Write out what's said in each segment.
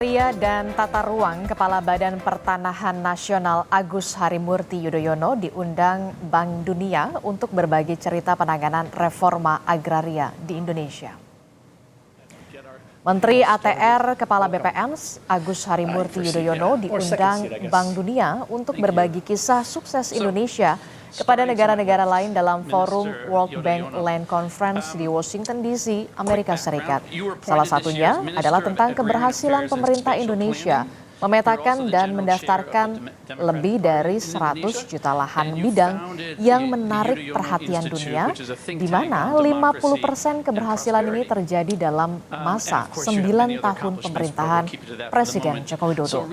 Ria dan Tata Ruang, Kepala Badan Pertanahan Nasional Agus Harimurti Yudhoyono diundang Bank Dunia untuk berbagi cerita penanganan reforma agraria di Indonesia. Menteri ATR Kepala BPN Agus Harimurti Yudhoyono diundang Bank Dunia untuk berbagi kisah sukses Indonesia kepada negara-negara lain dalam forum World Bank Land Conference di Washington DC, Amerika Serikat. Salah satunya adalah tentang keberhasilan pemerintah Indonesia memetakan dan mendaftarkan lebih dari 100 juta lahan bidang yang menarik perhatian dunia, di mana 50% keberhasilan ini terjadi dalam masa 9 tahun pemerintahan Presiden Joko Widodo.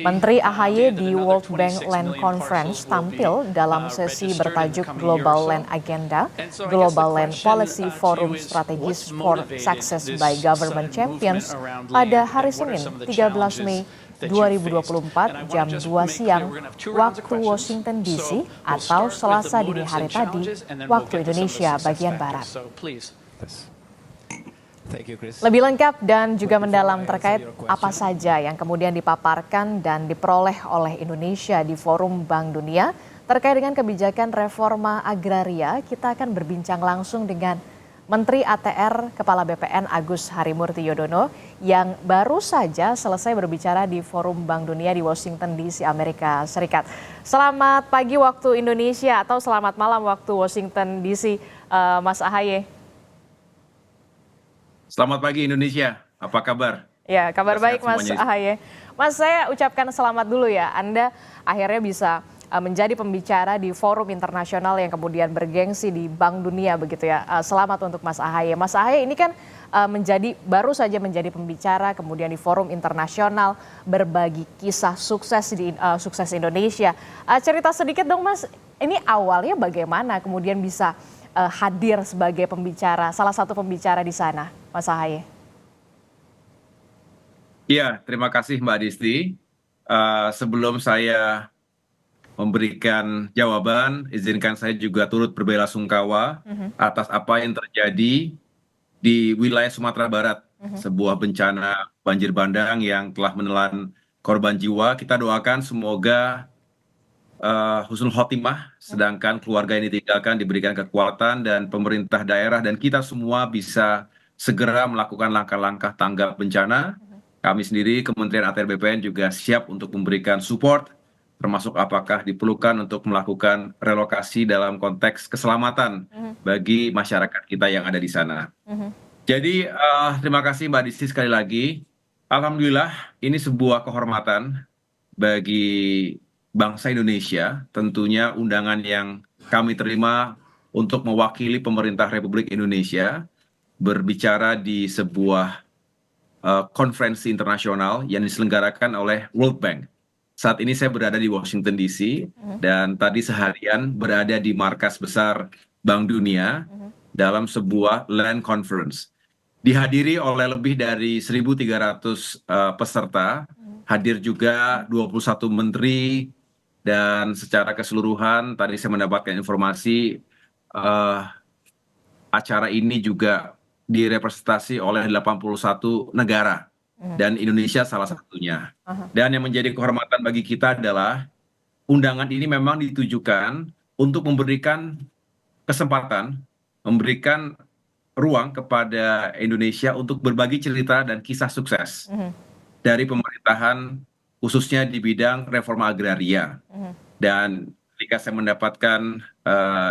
Menteri AHY di World Bank Land Conference tampil dalam sesi bertajuk Global Land Agenda, Global Land Policy Forum Strategies for Success by Government Champions pada hari Senin 13 Mei 2024 jam 2 siang waktu Washington DC atau Selasa dini hari tadi waktu Indonesia bagian Barat. Lebih lengkap dan juga mendalam terkait apa saja yang kemudian dipaparkan dan diperoleh oleh Indonesia di Forum Bank Dunia terkait dengan kebijakan reforma agraria, kita akan berbincang langsung dengan Menteri ATR Kepala BPN Agus Harimurti Yudhoyono yang baru saja selesai berbicara di Forum Bank Dunia di Washington DC, Amerika Serikat. Selamat pagi waktu Indonesia atau selamat malam waktu Washington DC, Mas AHY. Selamat pagi Indonesia, apa kabar? Ya, kabar baik Mas AHY. Mas, saya ucapkan selamat dulu ya, Anda akhirnya bisa menjadi pembicara di forum internasional yang kemudian bergengsi di Bank Dunia begitu ya. Selamat untuk Mas AHY. Mas AHY ini kan baru saja menjadi pembicara kemudian di forum internasional berbagi kisah sukses Indonesia. Cerita sedikit dong Mas, ini awalnya bagaimana kemudian bisa hadir sebagai pembicara, salah satu pembicara di sana, Mas AHY? Iya, terima kasih Mbak Disti. Sebelum saya memberikan jawaban, izinkan saya juga turut berbelasungkawa atas apa yang terjadi di wilayah Sumatera Barat, sebuah bencana banjir bandang yang telah menelan korban jiwa. Kita doakan semoga husnul khotimah, sedangkan keluarga ini ditinggalkan diberikan kekuatan dan pemerintah daerah dan kita semua bisa segera melakukan langkah-langkah tanggap bencana. Kami sendiri, Kementerian ATR BPN juga siap untuk memberikan support, termasuk apakah diperlukan untuk melakukan relokasi dalam konteks keselamatan bagi masyarakat kita yang ada di sana. Jadi terima kasih Mbak Disti sekali lagi. Alhamdulillah ini sebuah kehormatan bagi bangsa Indonesia, tentunya undangan yang kami terima untuk mewakili pemerintah Republik Indonesia berbicara di sebuah konferensi internasional yang diselenggarakan oleh World Bank. Saat ini saya berada di Washington DC dan tadi seharian berada di markas besar Bank Dunia dalam sebuah land conference. Dihadiri oleh lebih dari 1.300 peserta, hadir juga 21 menteri dan secara keseluruhan tadi saya mendapatkan informasi acara ini juga direpresentasi oleh 81 negara. Dan Indonesia salah satunya. Dan yang menjadi kehormatan bagi kita adalah undangan ini memang ditujukan untuk memberikan kesempatan, memberikan ruang kepada Indonesia untuk berbagi cerita dan kisah sukses dari pemerintahan khususnya di bidang reforma agraria. Dan ketika saya mendapatkan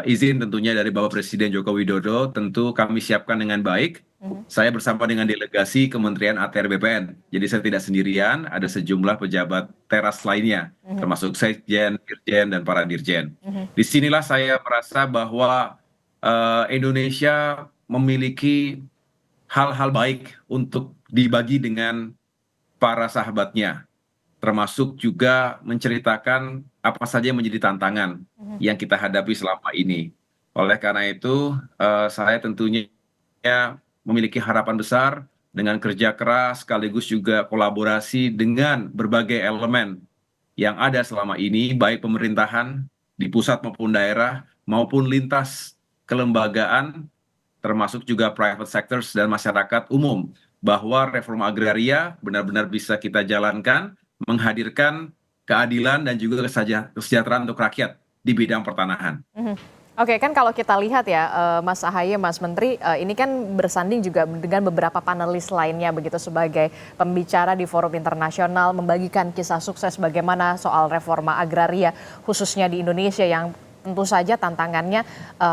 izin tentunya dari Bapak Presiden Joko Widodo, tentu kami siapkan dengan baik. Saya bersama dengan delegasi Kementerian ATR BPN. Jadi saya tidak sendirian, ada sejumlah pejabat teras lainnya, termasuk Sekjen, Dirjen, dan para Dirjen. Disinilah saya merasa bahwa Indonesia memiliki hal-hal baik untuk dibagi dengan para sahabatnya, termasuk juga menceritakan apa saja yang menjadi tantangan yang kita hadapi selama ini. Oleh karena itu, saya tentunya memiliki harapan besar dengan kerja keras sekaligus juga kolaborasi dengan berbagai elemen yang ada selama ini, baik pemerintahan di pusat maupun daerah, maupun lintas kelembagaan, termasuk juga private sectors dan masyarakat umum, bahwa reforma agraria benar-benar bisa kita jalankan, menghadirkan keadilan dan juga kesejahteraan untuk rakyat di bidang pertanahan. Oke, kan kalau kita lihat ya, Mas Ahaye, Mas Menteri, ini kan bersanding juga dengan beberapa panelis lainnya begitu sebagai pembicara di forum internasional, membagikan kisah sukses bagaimana soal reforma agraria khususnya di Indonesia yang tentu saja tantangannya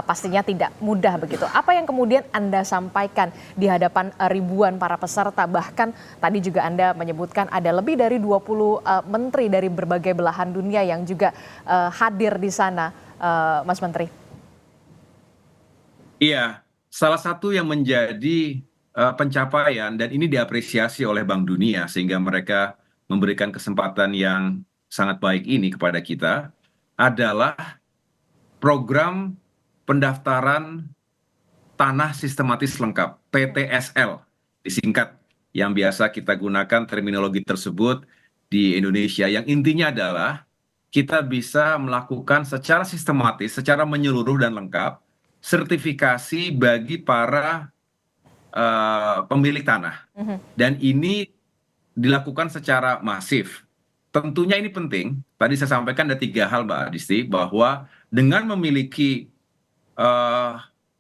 pastinya tidak mudah begitu. Apa yang kemudian Anda sampaikan di hadapan ribuan para peserta, bahkan tadi juga Anda menyebutkan ada lebih dari 20 menteri dari berbagai belahan dunia yang juga hadir di sana, Mas Menteri? Iya, salah satu yang menjadi pencapaian dan ini diapresiasi oleh Bank Dunia sehingga mereka memberikan kesempatan yang sangat baik ini kepada kita adalah program pendaftaran tanah sistematis lengkap (PTSL) disingkat, yang biasa kita gunakan terminologi tersebut di Indonesia, yang intinya adalah kita bisa melakukan secara sistematis, secara menyeluruh dan lengkap sertifikasi bagi para pemilik tanah, dan ini dilakukan secara masif. Tentunya ini penting. Tadi saya sampaikan ada 3 hal, Mbak Adisti, bahwa dengan memiliki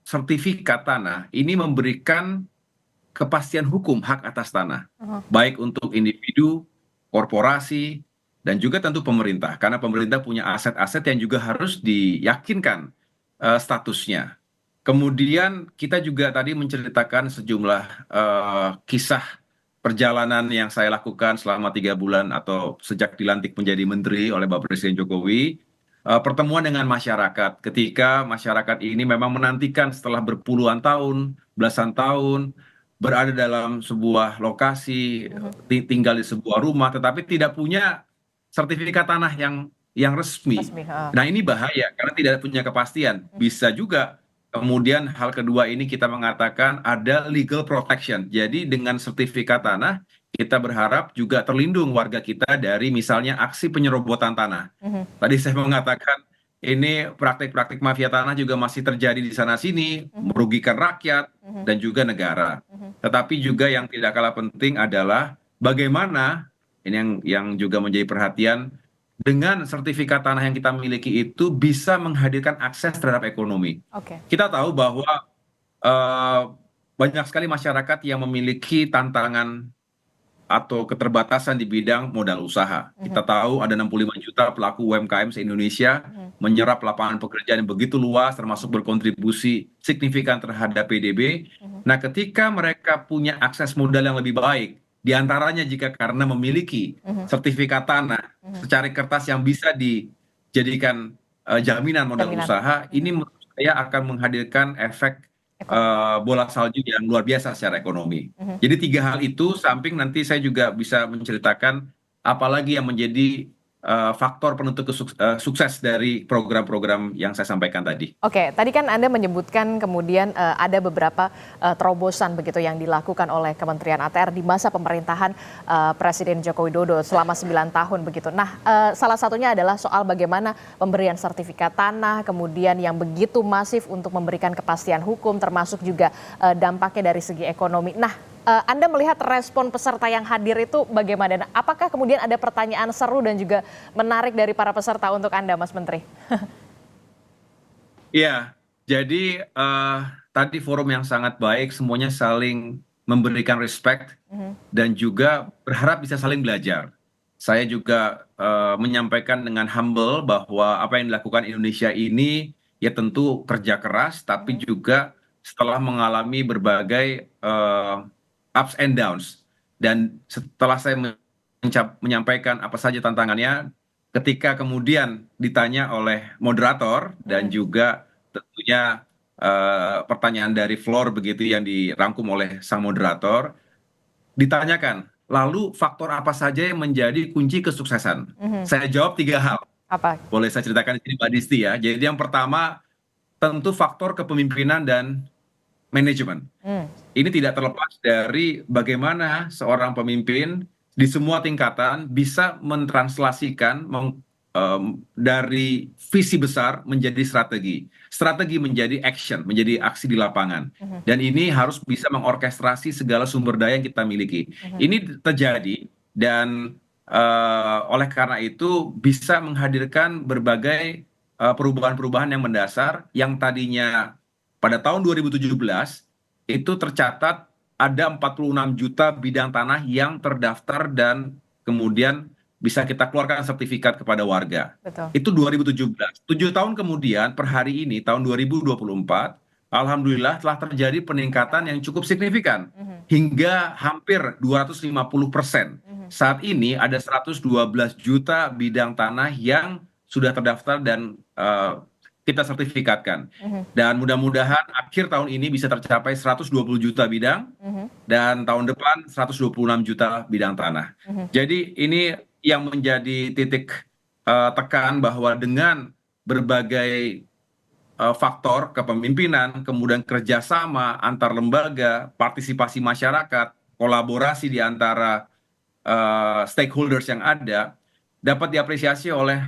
sertifikat tanah ini memberikan kepastian hukum hak atas tanah, baik untuk individu, korporasi, dan juga tentu pemerintah, karena pemerintah punya aset-aset yang juga harus diyakinkan statusnya. Kemudian kita juga tadi menceritakan sejumlah kisah perjalanan yang saya lakukan selama 3 bulan atau sejak dilantik menjadi menteri oleh Bapak Presiden Jokowi. Pertemuan dengan masyarakat, ketika masyarakat ini memang menantikan setelah berpuluhan tahun, belasan tahun, berada dalam sebuah lokasi, tinggal di sebuah rumah, tetapi tidak punya sertifikat tanah yang resmi. Nah, ini bahaya karena tidak punya kepastian. Bisa juga kemudian hal kedua ini kita mengatakan ada legal protection. Jadi dengan sertifikat tanah kita berharap juga terlindung warga kita dari misalnya aksi penyerobotan tanah. Tadi saya mengatakan ini praktik-praktik mafia tanah juga masih terjadi di sana-sini, merugikan rakyat dan juga negara. Tetapi juga yang tidak kalah penting adalah bagaimana, ini yang juga menjadi perhatian, dengan sertifikat tanah yang kita miliki itu bisa menghadirkan akses terhadap ekonomi. Kita tahu bahwa banyak sekali masyarakat yang memiliki tantangan atau keterbatasan di bidang modal usaha. Kita tahu ada 65 juta pelaku UMKM se-Indonesia, menyerap lapangan pekerjaan yang begitu luas, termasuk berkontribusi signifikan terhadap PDB. Nah, ketika mereka punya akses modal yang lebih baik, diantaranya jika karena memiliki sertifikat tanah secari kertas yang bisa dijadikan jaminan modal usaha, ini menurut saya akan menghadirkan efek bola salju yang luar biasa secara ekonomi. Jadi 3 hal itu, samping nanti saya juga bisa menceritakan apalagi yang menjadi faktor penentu sukses dari program-program yang saya sampaikan tadi. Oke, tadi kan Anda menyebutkan kemudian ada beberapa terobosan begitu yang dilakukan oleh Kementerian ATR di masa pemerintahan Presiden Joko Widodo selama 9 tahun begitu. Nah, salah satunya adalah soal bagaimana pemberian sertifikat tanah, kemudian yang begitu masif untuk memberikan kepastian hukum, termasuk juga dampaknya dari segi ekonomi. Nah, Anda melihat respon peserta yang hadir itu bagaimana? Apakah kemudian ada pertanyaan seru dan juga menarik dari para peserta untuk Anda, Mas Menteri? Iya, jadi tadi forum yang sangat baik, semuanya saling memberikan respect dan juga berharap bisa saling belajar. Saya juga menyampaikan dengan humble bahwa apa yang dilakukan Indonesia ini ya tentu kerja keras, tapi juga setelah mengalami berbagai ups and downs. Dan setelah saya menyampaikan apa saja tantangannya, ketika kemudian ditanya oleh moderator dan juga tentunya pertanyaan dari floor begitu yang dirangkum oleh sang moderator, ditanyakan, lalu faktor apa saja yang menjadi kunci kesuksesan? Saya jawab 3 hal. Apa? Boleh saya ceritakan di sini, Mbak Disti ya. Jadi yang pertama, tentu faktor kepemimpinan dan manajemen. Ini tidak terlepas dari bagaimana seorang pemimpin di semua tingkatan bisa mentranslasikan, dari visi besar menjadi strategi, strategi menjadi action, menjadi aksi di lapangan. Dan ini harus bisa mengorkestrasi segala sumber daya yang kita miliki. Ini terjadi dan oleh karena itu bisa menghadirkan berbagai perubahan-perubahan yang mendasar yang tadinya pada tahun 2017 itu tercatat ada 46 juta bidang tanah yang terdaftar dan kemudian bisa kita keluarkan sertifikat kepada warga. Betul. Itu 2017. 7 tahun kemudian per hari ini tahun 2024, alhamdulillah telah terjadi peningkatan yang cukup signifikan hingga hampir 250%. Saat ini ada 112 juta bidang tanah yang sudah terdaftar dan kita sertifikatkan. Dan mudah-mudahan akhir tahun ini bisa tercapai 120 juta bidang dan tahun depan 126 juta bidang tanah. Jadi ini yang menjadi titik tekan bahwa dengan berbagai faktor kepemimpinan, kemudian kerjasama antar lembaga, partisipasi masyarakat, kolaborasi di antara stakeholders yang ada, dapat diapresiasi oleh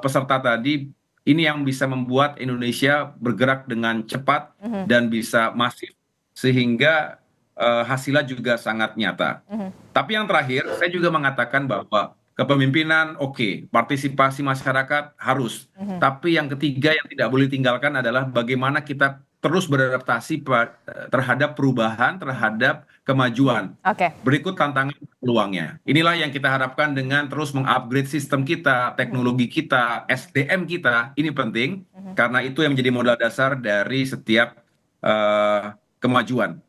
peserta tadi. Ini yang bisa membuat Indonesia bergerak dengan cepat dan bisa masif, sehingga hasilnya juga sangat nyata. Tapi yang terakhir, saya juga mengatakan bahwa kepemimpinan oke, partisipasi masyarakat harus. Tapi yang ketiga yang tidak boleh tinggalkan adalah bagaimana kita terus beradaptasi terhadap perubahan, terhadap kemajuan. Berikut tantangan peluangnya. Inilah yang kita harapkan dengan terus mengupgrade sistem kita, teknologi kita, SDM kita. Ini penting karena itu yang menjadi modal dasar dari setiap kemajuan.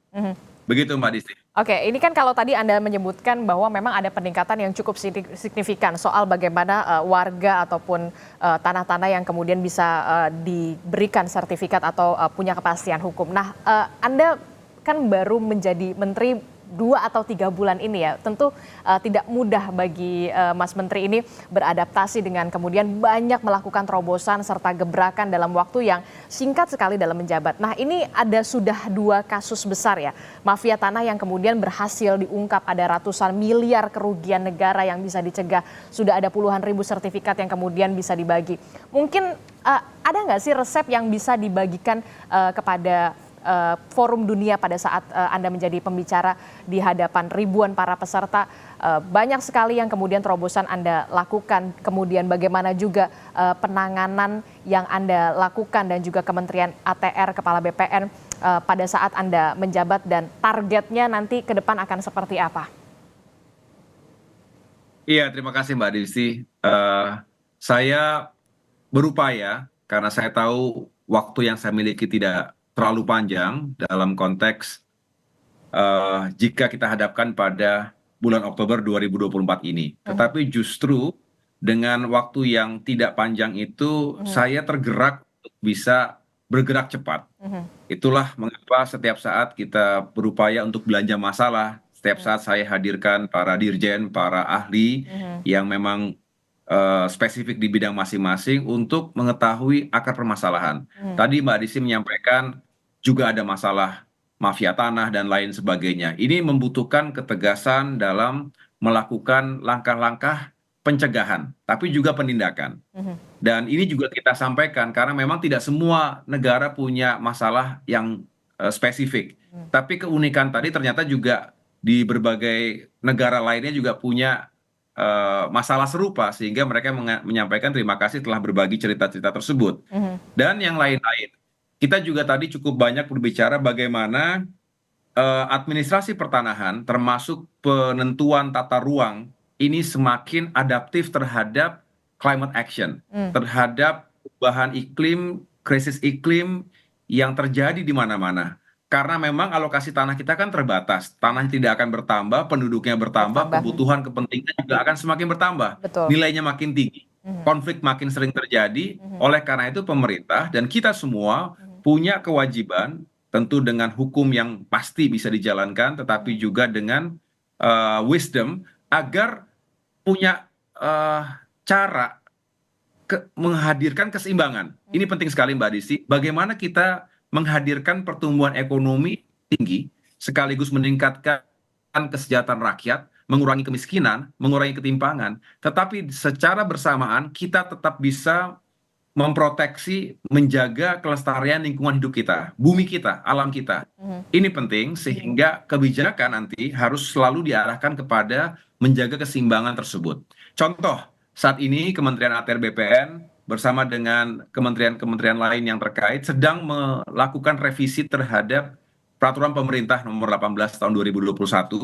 Begitu Mbak Disti. Oke, ini kan kalau tadi Anda menyebutkan bahwa memang ada peningkatan yang cukup signifikan soal bagaimana warga ataupun tanah-tanah yang kemudian bisa diberikan sertifikat atau punya kepastian hukum. Nah, Anda kan baru menjadi menteri 2 atau 3 bulan ini ya, tentu tidak mudah bagi Mas Menteri ini beradaptasi dengan kemudian banyak melakukan terobosan serta gebrakan dalam waktu yang singkat sekali dalam menjabat. Nah, ini ada sudah 2 kasus besar ya, mafia tanah yang kemudian berhasil diungkap, ada ratusan miliar kerugian negara yang bisa dicegah, sudah ada puluhan ribu sertifikat yang kemudian bisa dibagi. Mungkin ada nggak sih resep yang bisa dibagikan kepada forum dunia pada saat Anda menjadi pembicara di hadapan ribuan para peserta? Banyak sekali yang kemudian terobosan Anda lakukan, kemudian bagaimana juga penanganan yang Anda lakukan dan juga Kementerian ATR, Kepala BPN pada saat Anda menjabat dan targetnya nanti ke depan akan seperti apa? Iya, terima kasih Mbak Desi. Saya berupaya karena saya tahu waktu yang saya miliki tidak terlalu panjang dalam konteks jika kita hadapkan pada bulan Oktober 2024 ini. Tetapi justru dengan waktu yang tidak panjang itu saya tergerak untuk bisa bergerak cepat. Itulah mengapa setiap saat kita berupaya untuk belanja masalah, setiap saat saya hadirkan para dirjen, para ahli yang memang spesifik di bidang masing-masing untuk mengetahui akar permasalahan. Tadi Mbak Desi menyampaikan juga ada masalah mafia tanah dan lain sebagainya. Ini membutuhkan ketegasan dalam melakukan langkah-langkah pencegahan, tapi juga penindakan. Dan ini juga kita sampaikan karena memang tidak semua negara punya masalah yang spesifik. Tapi keunikan tadi ternyata juga di berbagai negara lainnya juga punya masalah serupa, sehingga mereka menyampaikan terima kasih telah berbagi cerita-cerita tersebut. Dan yang lain-lain. Kita juga tadi cukup banyak berbicara bagaimana administrasi pertanahan termasuk penentuan tata ruang ini semakin adaptif terhadap climate action, terhadap perubahan iklim, krisis iklim yang terjadi di mana-mana. Karena memang alokasi tanah kita kan terbatas, tanah tidak akan bertambah, penduduknya bertambah, kebutuhan kepentingan juga akan semakin bertambah, nilainya makin tinggi, konflik makin sering terjadi. Oleh karena itu pemerintah dan kita semua punya kewajiban, tentu dengan hukum yang pasti bisa dijalankan, tetapi juga dengan wisdom agar punya cara menghadirkan keseimbangan. Ini penting sekali Mbak Desi, bagaimana kita menghadirkan pertumbuhan ekonomi tinggi sekaligus meningkatkan kesejahteraan rakyat, mengurangi kemiskinan, mengurangi ketimpangan, tetapi secara bersamaan kita tetap bisa memproteksi, menjaga kelestarian lingkungan hidup kita, bumi kita, alam kita. Ini penting sehingga kebijakan nanti harus selalu diarahkan kepada menjaga keseimbangan tersebut. Contoh, saat ini Kementerian ATR BPN bersama dengan kementerian-kementerian lain yang terkait sedang melakukan revisi terhadap peraturan pemerintah nomor 18 tahun 2021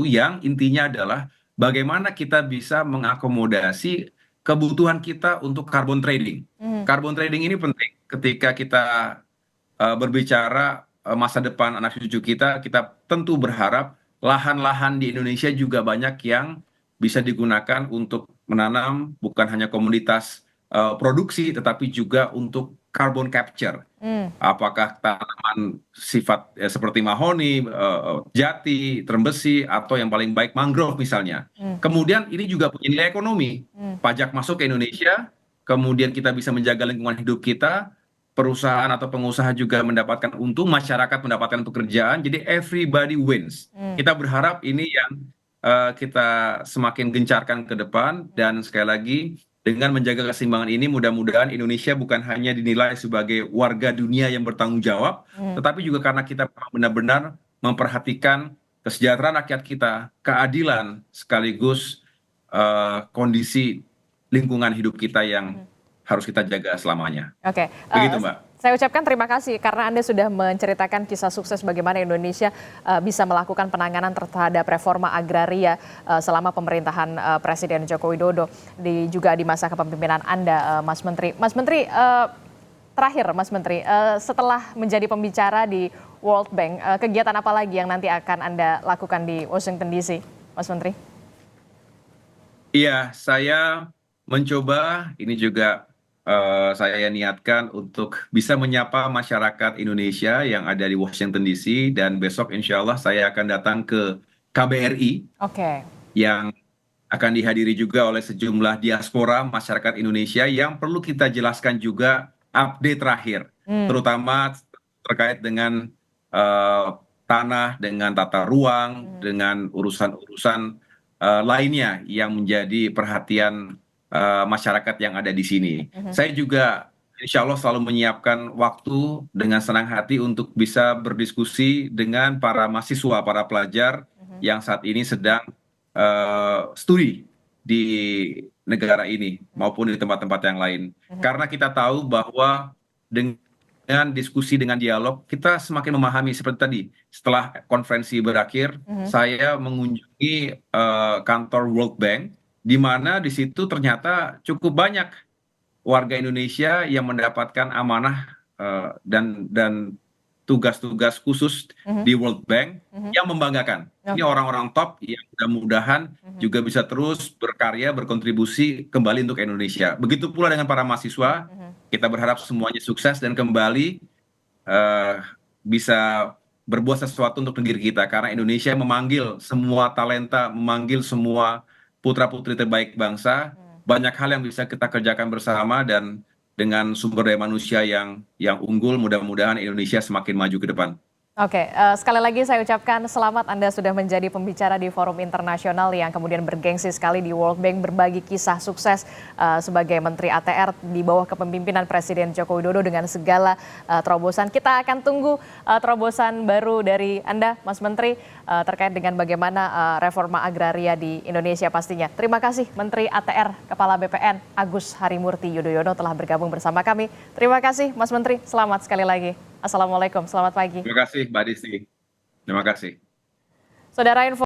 yang intinya adalah bagaimana kita bisa mengakomodasi kebutuhan kita untuk carbon trading. Carbon trading ini penting ketika kita berbicara masa depan anak cucu kita, kita tentu berharap lahan-lahan di Indonesia juga banyak yang bisa digunakan untuk menanam bukan hanya komoditas produksi, tetapi juga untuk carbon capture. Apakah tanaman sifat seperti mahoni, jati, terem besi, atau yang paling baik mangrove misalnya. Kemudian ini juga punya nilai ekonomi. Pajak masuk ke Indonesia, kemudian kita bisa menjaga lingkungan hidup kita, perusahaan atau pengusaha juga mendapatkan untung, masyarakat mendapatkan pekerjaan, jadi everybody wins. Kita berharap ini yang kita semakin gencarkan ke depan, dan sekali lagi dengan menjaga keseimbangan ini mudah-mudahan Indonesia bukan hanya dinilai sebagai warga dunia yang bertanggung jawab, tetapi juga karena kita benar-benar memperhatikan kesejahteraan rakyat kita, keadilan sekaligus kondisi lingkungan hidup kita yang harus kita jaga selamanya. Oke, begitu Mbak. Saya ucapkan terima kasih karena Anda sudah menceritakan kisah sukses bagaimana Indonesia bisa melakukan penanganan terhadap reforma agraria selama pemerintahan Presiden Joko Widodo, juga di masa kepemimpinan Anda, Mas Menteri. Mas Menteri, terakhir Mas Menteri, setelah menjadi pembicara di World Bank, kegiatan apa lagi yang nanti akan Anda lakukan di Washington DC, Mas Menteri? Iya, saya mencoba, ini juga saya niatkan untuk bisa menyapa masyarakat Indonesia yang ada di Washington DC, dan besok insya Allah saya akan datang ke KBRI yang akan dihadiri juga oleh sejumlah diaspora masyarakat Indonesia yang perlu kita jelaskan juga update terakhir, terutama terkait dengan tanah, dengan tata ruang, dengan urusan-urusan lainnya yang menjadi perhatian masyarakat yang ada di sini. Saya juga insya Allah selalu menyiapkan waktu dengan senang hati untuk bisa berdiskusi dengan para mahasiswa, para pelajar yang saat ini sedang studi di negara ini maupun di tempat-tempat yang lain. Karena kita tahu bahwa dengan diskusi, dengan dialog, kita semakin memahami seperti tadi. Setelah konferensi berakhir, saya mengunjungi kantor World Bank, di mana di situ ternyata cukup banyak warga Indonesia yang mendapatkan amanah dan tugas-tugas khusus di World Bank yang membanggakan. Ini orang-orang top yang mudah-mudahan juga bisa terus berkarya, berkontribusi kembali untuk Indonesia. Begitu pula dengan para mahasiswa, kita berharap semuanya sukses dan kembali bisa berbuat sesuatu untuk negeri kita. Karena Indonesia memanggil semua talenta, memanggil semua putra-putri terbaik bangsa, banyak hal yang bisa kita kerjakan bersama, dan dengan sumber daya manusia yang unggul, mudah-mudahan Indonesia semakin maju ke depan. Oke, sekali lagi saya ucapkan selamat Anda sudah menjadi pembicara di forum internasional yang kemudian bergengsi sekali di World Bank, berbagi kisah sukses sebagai Menteri ATR di bawah kepemimpinan Presiden Joko Widodo dengan segala terobosan. Kita akan tunggu terobosan baru dari Anda, Mas Menteri, terkait dengan bagaimana reforma agraria di Indonesia pastinya. Terima kasih Menteri ATR, Kepala BPN Agus Harimurti Yudhoyono telah bergabung bersama kami. Terima kasih Mas Menteri, selamat sekali lagi. Assalamualaikum, selamat pagi. Terima kasih Mbak Disti. Terima kasih. Saudara info